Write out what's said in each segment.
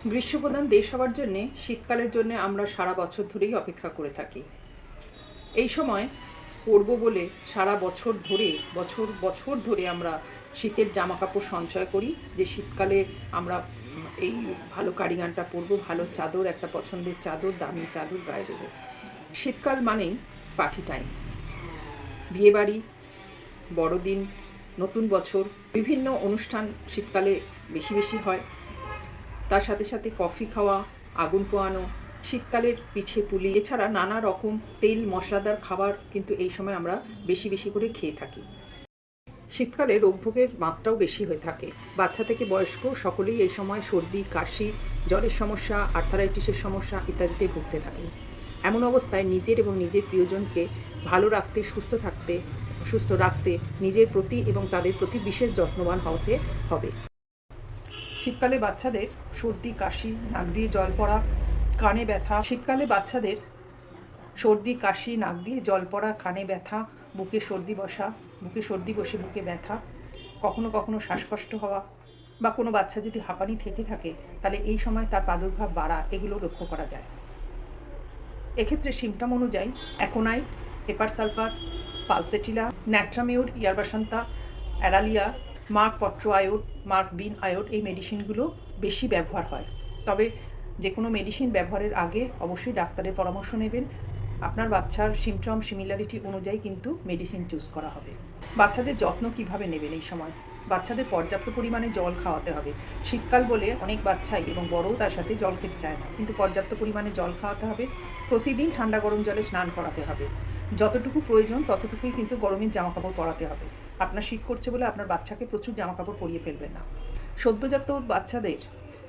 গ্রীষ্মপ্রধান দেশ হওয়ার জন্যে শীতকালের জন্য আমরা সারা বছর ধরেই অপেক্ষা করে থাকি। এই সময় পরবো বলে সারা বছর ধরে বছর বছর ধরে আমরা শীতের জামা কাপড় সঞ্চয় করি যে শীতকালে আমরা এই ভালো কার্ডিগানটা পরবো, ভালো চাদর, একটা পছন্দের চাদর, দামি চাদর গায়ে দেবো। শীতকাল মানেই পার্টি টাইম। বিয়েবাড়ি, বড়দিন, নতুন বছর, বিভিন্ন অনুষ্ঠান শীতকালে বেশি বেশি হয়। তার সাথে সাথে কফি খাওয়া, আগুন পোয়ানো, শীতকালের পিঠে পুলি, এছাড়া নানা রকম তেল মশলাদার খাবার কিন্তু এই সময় আমরা বেশি বেশি করে খেয়ে থাকি। শীতকালে রোগভোগের মাত্রাও বেশি হয়ে থাকে। বাচ্চা থেকে বয়স্ক সকলেই এই সময় সর্দি, কাশি, জ্বরের সমস্যা, আর্থারাইটিসের সমস্যা ইত্যাদিতে ভুগতে থাকে। এমন অবস্থায় নিজের এবং নিজের প্রিয়জনকে ভালো রাখতে, সুস্থ রাখতে নিজের প্রতি এবং তাদের প্রতি বিশেষ যত্নবান হতে হবে। শীতকালে বাচ্চাদের সর্দি, কাশি, নাক দিয়ে জল পড়া, কানে ব্যথা। শীতকালে বাচ্চাদের সর্দি, কাশি, নাক দিয়ে জল পড়া, কানে ব্যথা, বুকে সর্দি বসে বুকে ব্যথা, কখনো কখনো শ্বাসকষ্ট হওয়া বা কোনো বাচ্চা যদি হাঁপানি থেকে থাকে তাহলে এই সময় তার প্রাদুর্ভাব বাড়া, এগুলো লক্ষ্য করা যায়। এক্ষেত্রে সিমটম অনুযায়ী aconite, hepar sulphur, pulsatilla, ন্যাট্রামিউর, ইয়ারবাসান্তা, অ্যারালিয়া, mark পট্রো আয়োড, mark বিন আয়োড এই মেডিসিনগুলো বেশি ব্যবহার হয়। তবে যে কোনো মেডিসিন ব্যবহারের আগে অবশ্যই ডাক্তারের পরামর্শ নেবেন। আপনার বাচ্চার সিমটম সিমিলারিটি অনুযায়ী কিন্তু মেডিসিন চুজ করা হবে। বাচ্চাদের যত্ন কিভাবে নেবেন এই সময়? বাচ্চাদের পর্যাপ্ত পরিমাণে জল খাওয়াতে হবে। শীতকাল বলে অনেক বাচ্চাই এবং বড়ও তার সাথে জল খেতে চায় না, কিন্তু পর্যাপ্ত পরিমাণে জল খাওয়াতে হবে। প্রতিদিন ঠান্ডা গরম জলে স্নান করাতে হবে। যতটুকু প্রয়োজন ততটুকুই কিন্তু গরমের জামাকাপড় পরাতে হবে। আপনার শীত করছে বলে আপনার বাচ্চাকে প্রচুর জামাকাপড় পরিয়ে ফেলবেন না। সদ্যজাত বাচ্চাদের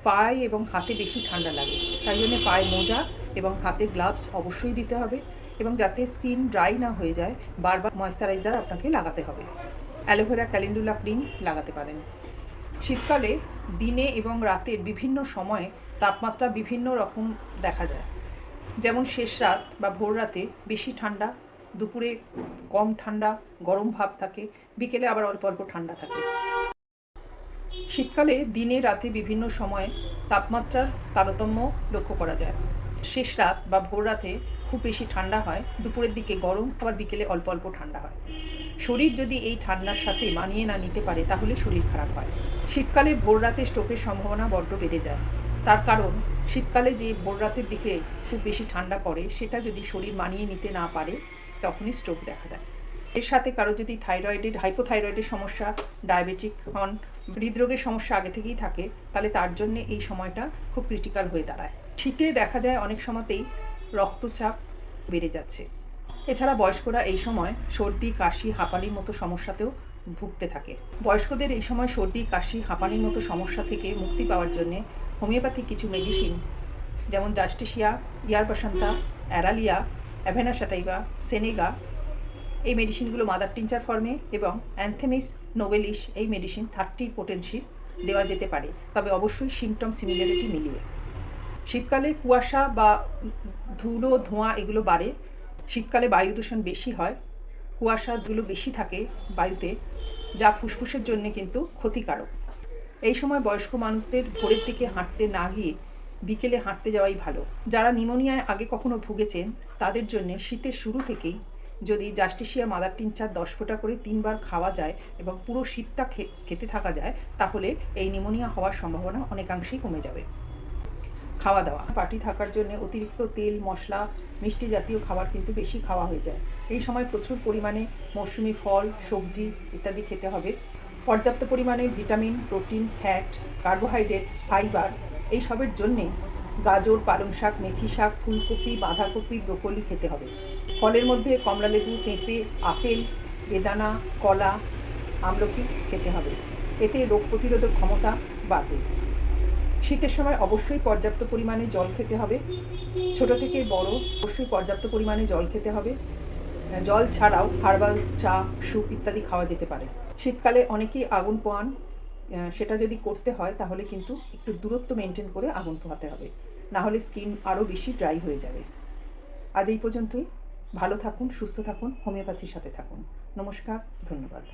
পায়ে এবং হাতে বেশি ঠান্ডা লাগে, তাই জন্য পায়ে মোজা এবং হাতে গ্লাভস অবশ্যই দিতে হবে এবং যাতে স্কিন ড্রাই না হয়ে যায় বারবার ময়েশ্চারাইজার আপনাকে লাগাতে হবে। অ্যালোভেরা ক্যালেন্ডুলা ক্রিম লাগাতে পারেন। শীতকালে দিনে এবং রাতের বিভিন্ন সময়ে তাপমাত্রা বিভিন্ন রকম দেখা যায়। যেমন শেষ রাত বা ভোর রাতে বেশি ঠান্ডা, দুপুরে কম ঠান্ডা, গরম ভাব থাকে, বিকেলে আবার অল্প অল্প ঠান্ডা থাকে। শীতকালে দিনে রাতে বিভিন্ন সময়ে তাপমাত্রার তারতম্য লক্ষ্য করা যায়। শেষ রাত বা ভোর রাতে খুব বেশি ঠান্ডা হয়, দুপুরের দিকে গরম, আবার বিকেলে অল্প অল্প ঠান্ডা হয়। শরীর যদি এই ঠান্ডার সাথে মানিয়ে না নিতে পারে তাহলে শরীর খারাপ হয়। শীতকালে ভোর রাতে স্ট্রোকের সম্ভাবনা বড্ড বেড়ে যায়। তার কারণ শীতকালে যে ভোর রাতের দিকে খুব বেশি ঠান্ডা পড়ে সেটা যদি শরীর মানিয়ে নিতে না পারে তখনই স্ট্রোক দেখা দেয়। এর সাথে কারো যদি হাইপোথাইরয়েডের সমস্যা, ডায়াবেটিক হন, হৃদরোগের সমস্যা আগে থেকেই থাকে, তাহলে তার জন্য এই সময়টা খুব ক্রিটিক্যাল হয়ে দাঁড়ায়। শীতে দেখা যায় অনেক সময়তেই রক্তচাপ বেড়ে যাচ্ছে। এছাড়া বয়স্করা এই সময় সর্দি, কাশি, হাঁপানির মতো সমস্যাতেও ভুগতে থাকে। বয়স্কদের এই সময় সর্দি, কাশি, হাঁপানির মতো সমস্যা থেকে মুক্তি পাওয়ার জন্যে হোমিওপ্যাথিক কিছু মেডিসিন যেমন জাস্টিসিয়া, ইয়ারবাসান্তা, অ্যারালিয়া, অ্যাভেনা স্যাটাইভা, সেনেগা এই মেডিসিনগুলো মাদার টিনচার ফর্মে এবং অ্যান্থেমিস নোবেলিস এই মেডিসিন 30 পোটেন্সি দেওয়া যেতে পারে, তবে অবশ্যই সিমটম সিমিলারিটি মিলিয়ে। শীতকালে কুয়াশা বা ধুলো, ধোঁয়া এগুলো বাড়ে। শীতকালে বায়ু দূষণ বেশি হয়, কুয়াশা ধুলো বেশি থাকে বায়ুতে, যা ফুসফুসের জন্য কিন্তু ক্ষতিকারক। এই সময় বয়স্ক মানুষদের ভোরের দিকে হাঁটতে না গিয়ে বিকেলে হাঁটতে যাওয়াই ভালো। যারা নিউমোনিয়ায় আগে কখনো ভুগেছেন তাদের জন্য শীতের শুরু থেকেই যদি জাস্টিসিয়া মাদার টিনচার 10 ফোঁটা করে 3 বার খাওয়া যায় এবং পুরো শীতটা খেতে থাকা যায় তাহলে এই নিউমোনিয়া হওয়ার সম্ভাবনা অনেকাংশেই কমে যাবে। খাওয়া দাওয়া, পার্টি থাকার জন্য অতিরিক্ত তেল, মশলা, মিষ্টি জাতীয় খাবার কিন্তু বেশি খাওয়া হয়ে যায়। এই সময় প্রচুর পরিমাণে মৌসুমি ফল, সবজি ইত্যাদি খেতে হবে। পর্যাপ্ত পরিমাণে vitamin, protein, fat, carbohydrate, fibre এইসবের জন্যে গাজর, পালং শাক, মেথি শাক, ফুলকপি, বাঁধাকপি, ব্রোকলি খেতে হবে। ফলের মধ্যে কমলালেবু, পেঁপে, আপেল, বেদানা, কলা, আমলকি খেতে হবে। এতে রোগ প্রতিরোধক ক্ষমতা বাড়বে। শীতের সময় অবশ্যই পর্যাপ্ত পরিমাণে জল খেতে হবে। ছোট থেকে বড় অবশ্যই পর্যাপ্ত পরিমাণে জল খেতে হবে। জল ছাড়াও হার্বাল চা, স্যুপ ইত্যাদি খাওয়া যেতে পারে। শীতকালে অনেকেই আগুন পোয়ান, সেটা যদি করতে হয় তাহলে কিন্তু একটু দূরত্ব মেনটেন করে আগুন পোহাতে হবে, না হলে স্কিন আরও বেশি ড্রাই হয়ে যাবে। আজ এই পর্যন্তই। ভালো থাকুন, সুস্থ থাকুন, হোমিওপ্যাথির সাথে থাকুন। নমস্কার, ধন্যবাদ।